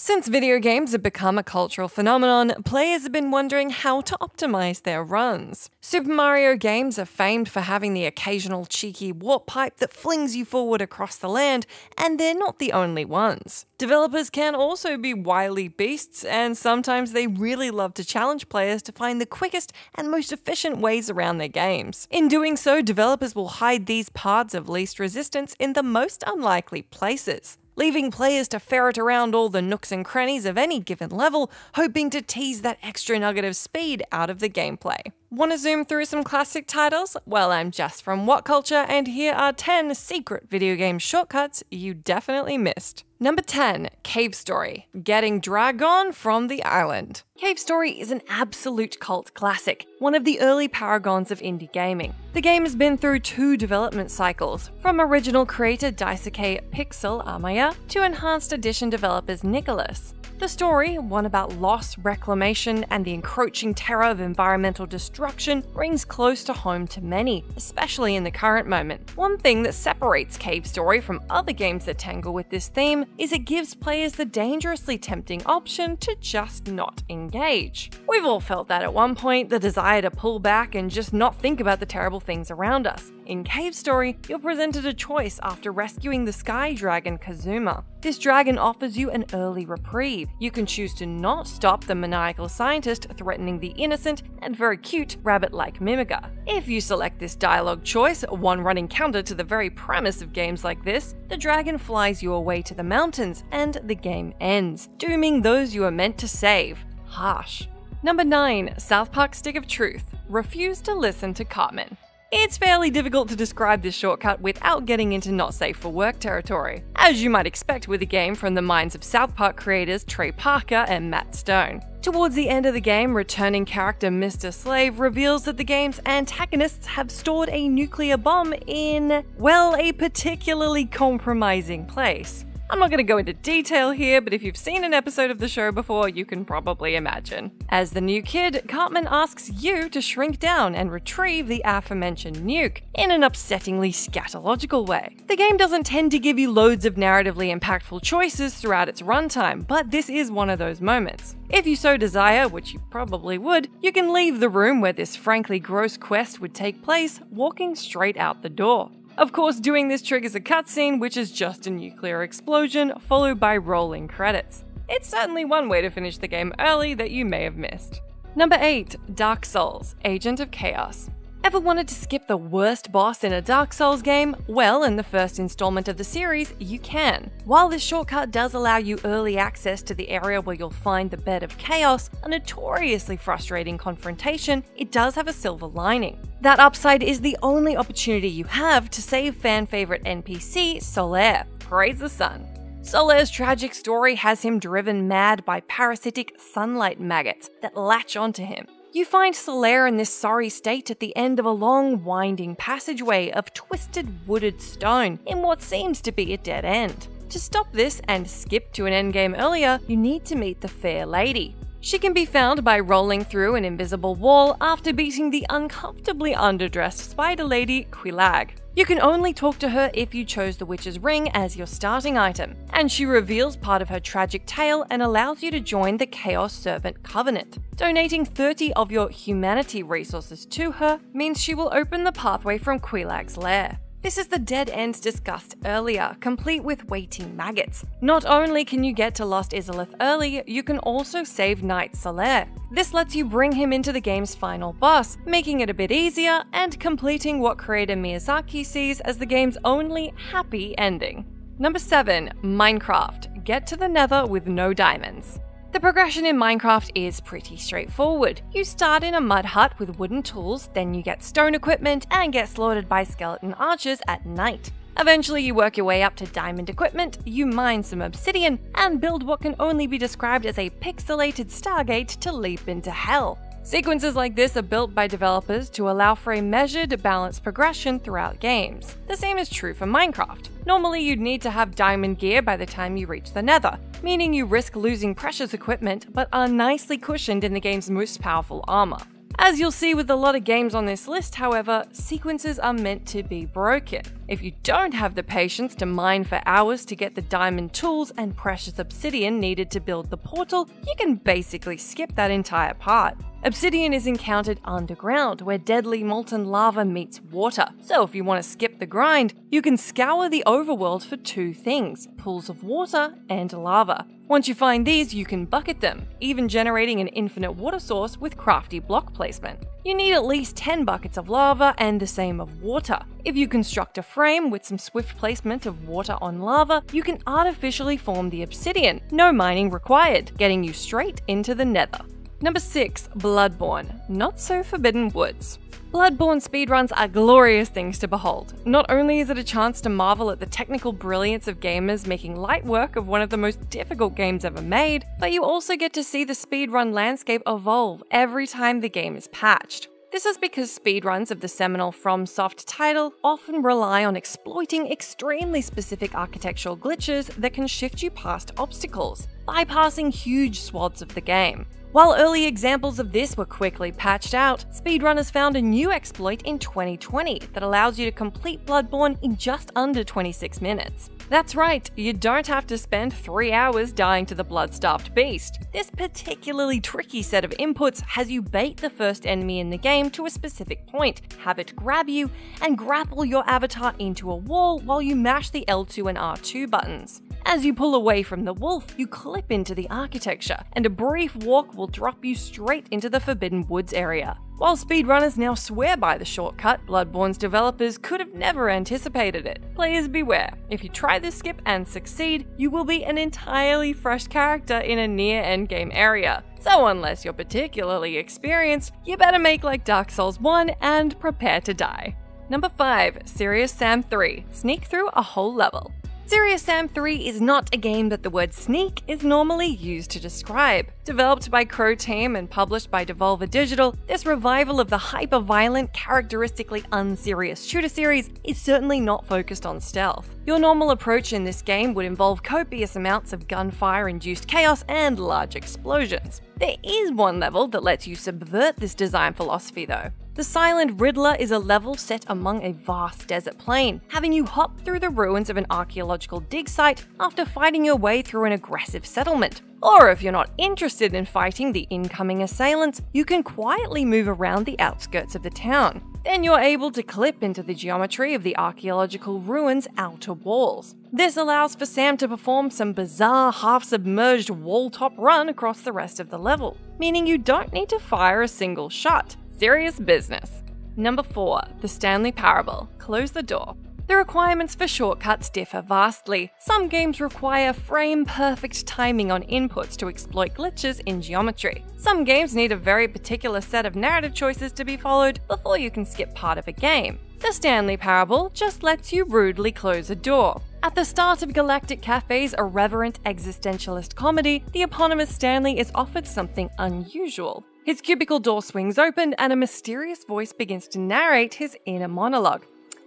Since video games have become a cultural phenomenon, players have been wondering how to optimize their runs. Super Mario games are famed for having the occasional cheeky warp pipe that flings you forward across the land, and they're not the only ones. Developers can also be wily beasts, and sometimes they really love to challenge players to find the quickest and most efficient ways around their games. In doing so, developers will hide these paths of least resistance in the most unlikely places, leaving players to ferret around all the nooks and crannies of any given level, hoping to tease that extra nugget of speed out of the gameplay. Want to zoom through some classic titles? Well, I'm Jess from What Culture, and here are 10 secret video game shortcuts you definitely missed. Number 10. Cave Story. Getting Dragon from the Island. Cave Story is an absolute cult classic, one of the early paragons of indie gaming. The game has been through 2 development cycles, from original creator Daisuke Pixel Amaya to Enhanced Edition developers Nicalis. The story, one about loss, reclamation, and the encroaching terror of environmental destruction, rings close to home to many, especially in the current moment. One thing that separates Cave Story from other games that tangle with this theme is it gives players the dangerously tempting option to just not engage. We've all felt that at one point, the desire to pull back and just not think about the terrible things around us. In Cave Story, you're presented a choice after rescuing the sky dragon Kazuma. This dragon offers you an early reprieve. You can choose to not stop the maniacal scientist threatening the innocent and very cute rabbit-like Mimiga. If you select this dialogue choice, one running counter to the very premise of games like this, the dragon flies you away to the mountains and the game ends, dooming those you are meant to save. Harsh. Number 9. South Park Stick of Truth. Refuse to listen to Cartman. It's fairly difficult to describe this shortcut without getting into not safe for work territory, as you might expect with a game from the minds of South Park creators Trey Parker and Matt Stone. Towards the end of the game, returning character Mr. Slave reveals that the game's antagonists have stored a nuclear bomb in, well, a particularly compromising place. I'm not going to go into detail here, but if you've seen an episode of the show before, you can probably imagine. As the new kid, Cartman asks you to shrink down and retrieve the aforementioned nuke in an upsettingly scatological way. The game doesn't tend to give you loads of narratively impactful choices throughout its runtime, but this is one of those moments. If you so desire, which you probably would, you can leave the room where this frankly gross quest would take place, walking straight out the door. Of course, doing this triggers a cutscene, which is just a nuclear explosion, followed by rolling credits. It's certainly one way to finish the game early that you may have missed. Number 8. Dark Souls, Agent of Chaos. Ever wanted to skip the worst boss in a Dark Souls game? Well, in the first installment of the series, you can. While this shortcut does allow you early access to the area where you'll find the Bed of Chaos, a notoriously frustrating confrontation, it does have a silver lining. That upside is the only opportunity you have to save fan-favorite NPC Solaire. Praise the sun. Solaire's tragic story has him driven mad by parasitic sunlight maggots that latch onto him. You find Solaire in this sorry state at the end of a long, winding passageway of twisted wooded stone in what seems to be a dead end. To stop this and skip to an endgame earlier, you need to meet the Fair Lady. She can be found by rolling through an invisible wall after beating the uncomfortably underdressed spider lady Quelaag. You can only talk to her if you chose the Witch's Ring as your starting item, and she reveals part of her tragic tale and allows you to join the Chaos Servant Covenant. Donating 30 of your humanity resources to her means she will open the pathway from Quelaag's lair. This is the dead end discussed earlier, complete with waiting maggots. Not only can you get to Lost Izalith early, you can also save Knight Solaire. This lets you bring him into the game's final boss, making it a bit easier and completing what creator Miyazaki sees as the game's only happy ending. Number 7. Minecraft. Get to the Nether with no diamonds. The progression in Minecraft is pretty straightforward. You start in a mud hut with wooden tools, then you get stone equipment and get slaughtered by skeleton archers at night. Eventually you work your way up to diamond equipment, you mine some obsidian, and build what can only be described as a pixelated Stargate to leap into hell. Sequences like this are built by developers to allow for a measured, balanced progression throughout games. The same is true for Minecraft. Normally you'd need to have diamond gear by the time you reach the Nether, meaning you risk losing precious equipment but are nicely cushioned in the game's most powerful armor. As you'll see with a lot of games on this list, however, sequences are meant to be broken. If you don't have the patience to mine for hours to get the diamond tools and precious obsidian needed to build the portal, you can basically skip that entire part. Obsidian is encountered underground, where deadly molten lava meets water. So if you want to skip the grind, you can scour the overworld for two things: pools of water and lava. Once you find these, you can bucket them, even generating an infinite water source with crafty block placement. You need at least 10 buckets of lava and the same of water. If you construct a frame with some swift placement of water on lava, you can artificially form the obsidian, no mining required, getting you straight into the nether. Number 6. Bloodborne. Not so Forbidden Woods. Bloodborne speedruns are glorious things to behold. Not only is it a chance to marvel at the technical brilliance of gamers making light work of one of the most difficult games ever made, but you also get to see the speedrun landscape evolve every time the game is patched. This is because speedruns of the seminal FromSoft title often rely on exploiting extremely specific architectural glitches that can shift you past obstacles, bypassing huge swaths of the game. While early examples of this were quickly patched out, speedrunners found a new exploit in 2020 that allows you to complete Bloodborne in just under 26 minutes. That's right, you don't have to spend 3 hours dying to the blood-starved beast. This particularly tricky set of inputs has you bait the first enemy in the game to a specific point, have it grab you, and grapple your avatar into a wall while you mash the L2 and R2 buttons. As you pull away from the wolf, you clip into the architecture, and a brief walk will drop you straight into the Forbidden Woods area. While speedrunners now swear by the shortcut, Bloodborne's developers could have never anticipated it. Players beware, if you try this skip and succeed, you will be an entirely fresh character in a near endgame area. So unless you're particularly experienced, you better make like Dark Souls 1 and prepare to die. Number 5. Serious Sam 3. Sneak through a whole level. Serious Sam 3 is not a game that the word sneak is normally used to describe. Developed by Crow Team and published by Devolver Digital, this revival of the hyper-violent, characteristically unserious shooter series is certainly not focused on stealth. Your normal approach in this game would involve copious amounts of gunfire-induced chaos and large explosions. There is one level that lets you subvert this design philosophy though. The Silent Riddler is a level set among a vast desert plain, having you hop through the ruins of an archaeological dig site after fighting your way through an aggressive settlement. Or if you're not interested in fighting the incoming assailants, you can quietly move around the outskirts of the town. Then you're able to clip into the geometry of the archaeological ruins' outer walls. This allows for Sam to perform some bizarre half-submerged wall-top run across the rest of the level, meaning you don't need to fire a single shot. Serious business. Number 4. The Stanley Parable. Close the door. The requirements for shortcuts differ vastly. Some games require frame-perfect timing on inputs to exploit glitches in geometry. Some games need a very particular set of narrative choices to be followed before you can skip part of a game. The Stanley Parable just lets you rudely close a door. At the start of Galactic Cafe's irreverent existentialist comedy, the eponymous Stanley is offered something unusual. His cubicle door swings open and a mysterious voice begins to narrate his inner monologue.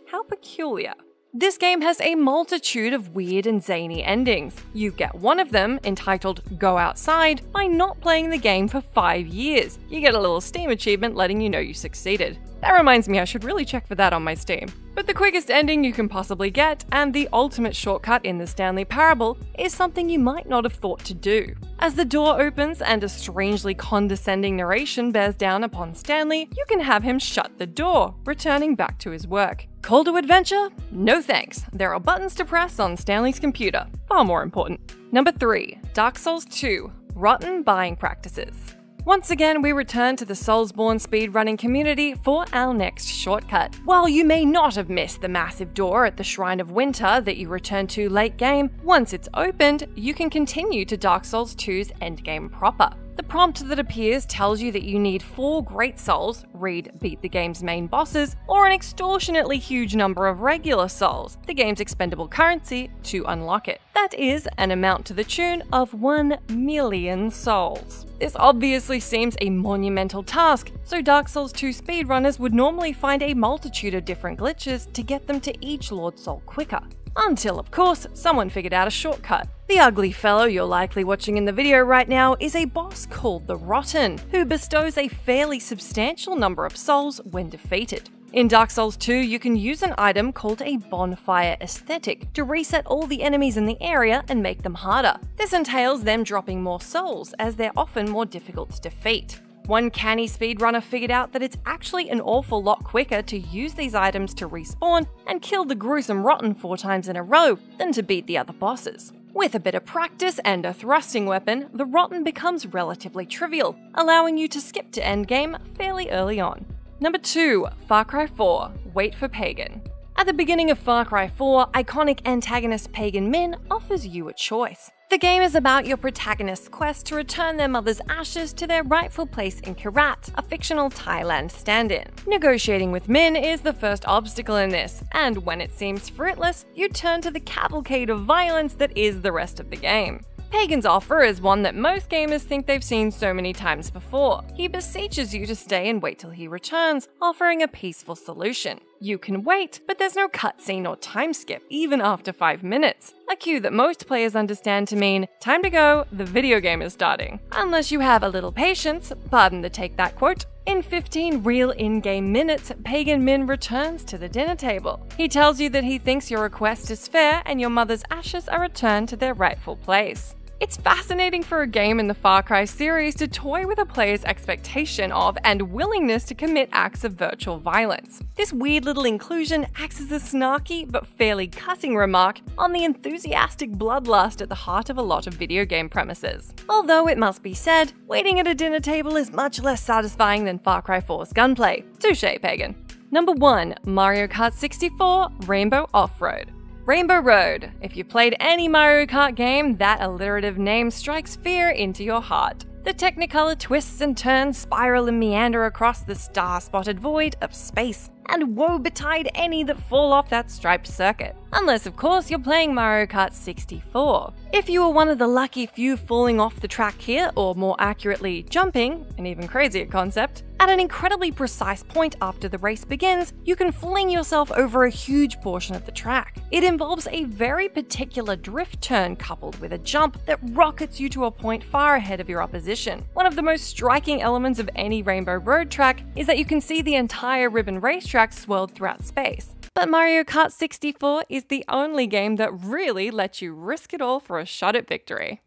How peculiar. This game has a multitude of weird and zany endings. You get one of them, entitled Go Outside, by not playing the game for 5 years. You get a little Steam achievement letting you know you succeeded. That reminds me I should really check for that on my Steam. But the quickest ending you can possibly get, and the ultimate shortcut in the Stanley Parable, is something you might not have thought to do. As the door opens and a strangely condescending narration bears down upon Stanley, you can have him shut the door, returning back to his work. Call to adventure? No thanks. There are buttons to press on Stanley's computer. Far more important. Number 3. Dark Souls 2. Rotten Buying Practices. Once again, we return to the Soulsborne speedrunning community for our next shortcut. While you may not have missed the massive door at the Shrine of Winter that you return to late game, once it's opened, you can continue to Dark Souls 2's endgame proper. The prompt that appears tells you that you need 4 Great Souls, read beat the game's main bosses, or an extortionately huge number of regular souls, the game's expendable currency, to unlock it. That is an amount to the tune of 1 million souls. This obviously seems a monumental task, so Dark Souls 2 speedrunners would normally find a multitude of different glitches to get them to each Lord Soul quicker. Until, of course, someone figured out a shortcut. The ugly fellow you're likely watching in the video right now is a boss called the Rotten, who bestows a fairly substantial number of souls when defeated. In Dark Souls 2, you can use an item called a Bonfire Aesthetic to reset all the enemies in the area and make them harder. This entails them dropping more souls, as they're often more difficult to defeat. One canny speedrunner figured out that it's actually an awful lot quicker to use these items to respawn and kill the gruesome Rotten 4 times in a row than to beat the other bosses. With a bit of practice and a thrusting weapon, the Rotten becomes relatively trivial, allowing you to skip to endgame fairly early on. Number 2. Far Cry 4 – Wait for Pagan. At the beginning of Far Cry 4, iconic antagonist Pagan Min offers you a choice. The game is about your protagonist's quest to return their mother's ashes to their rightful place in Kyrat, a fictional Thailand stand-in. Negotiating with Min is the first obstacle in this, and when it seems fruitless, you turn to the cavalcade of violence that is the rest of the game. Pagan's offer is one that most gamers think they've seen so many times before. He beseeches you to stay and wait till he returns, offering a peaceful solution. You can wait, but there's no cutscene or time skip, even after 5 minutes. A cue that most players understand to mean, time to go, the video game is starting. Unless you have a little patience, pardon the take that quote. In 15 real in-game minutes, Pagan Min returns to the dinner table. He tells you that he thinks your request is fair and your mother's ashes are returned to their rightful place. It's fascinating for a game in the Far Cry series to toy with a player's expectation of and willingness to commit acts of virtual violence. This weird little inclusion acts as a snarky but fairly cutting remark on the enthusiastic bloodlust at the heart of a lot of video game premises. Although it must be said, waiting at a dinner table is much less satisfying than Far Cry 4's gunplay. Touché, Pagan. Number 1. Mario Kart 64 – Rainbow Off-Road. Rainbow Road. If you played any Mario Kart game, that alliterative name strikes fear into your heart. The Technicolor twists and turns spiral and meander across the star-spotted void of space, and woe betide any that fall off that striped circuit. Unless, of course, you're playing Mario Kart 64. If you were one of the lucky few falling off the track here, or more accurately, jumping, an even crazier concept, at an incredibly precise point after the race begins, you can fling yourself over a huge portion of the track. It involves a very particular drift turn coupled with a jump that rockets you to a point far ahead of your opposition. One of the most striking elements of any Rainbow Road track is that you can see the entire ribbon racetrack swirled throughout space. But Mario Kart 64 is the only game that really lets you risk it all for a shot at victory.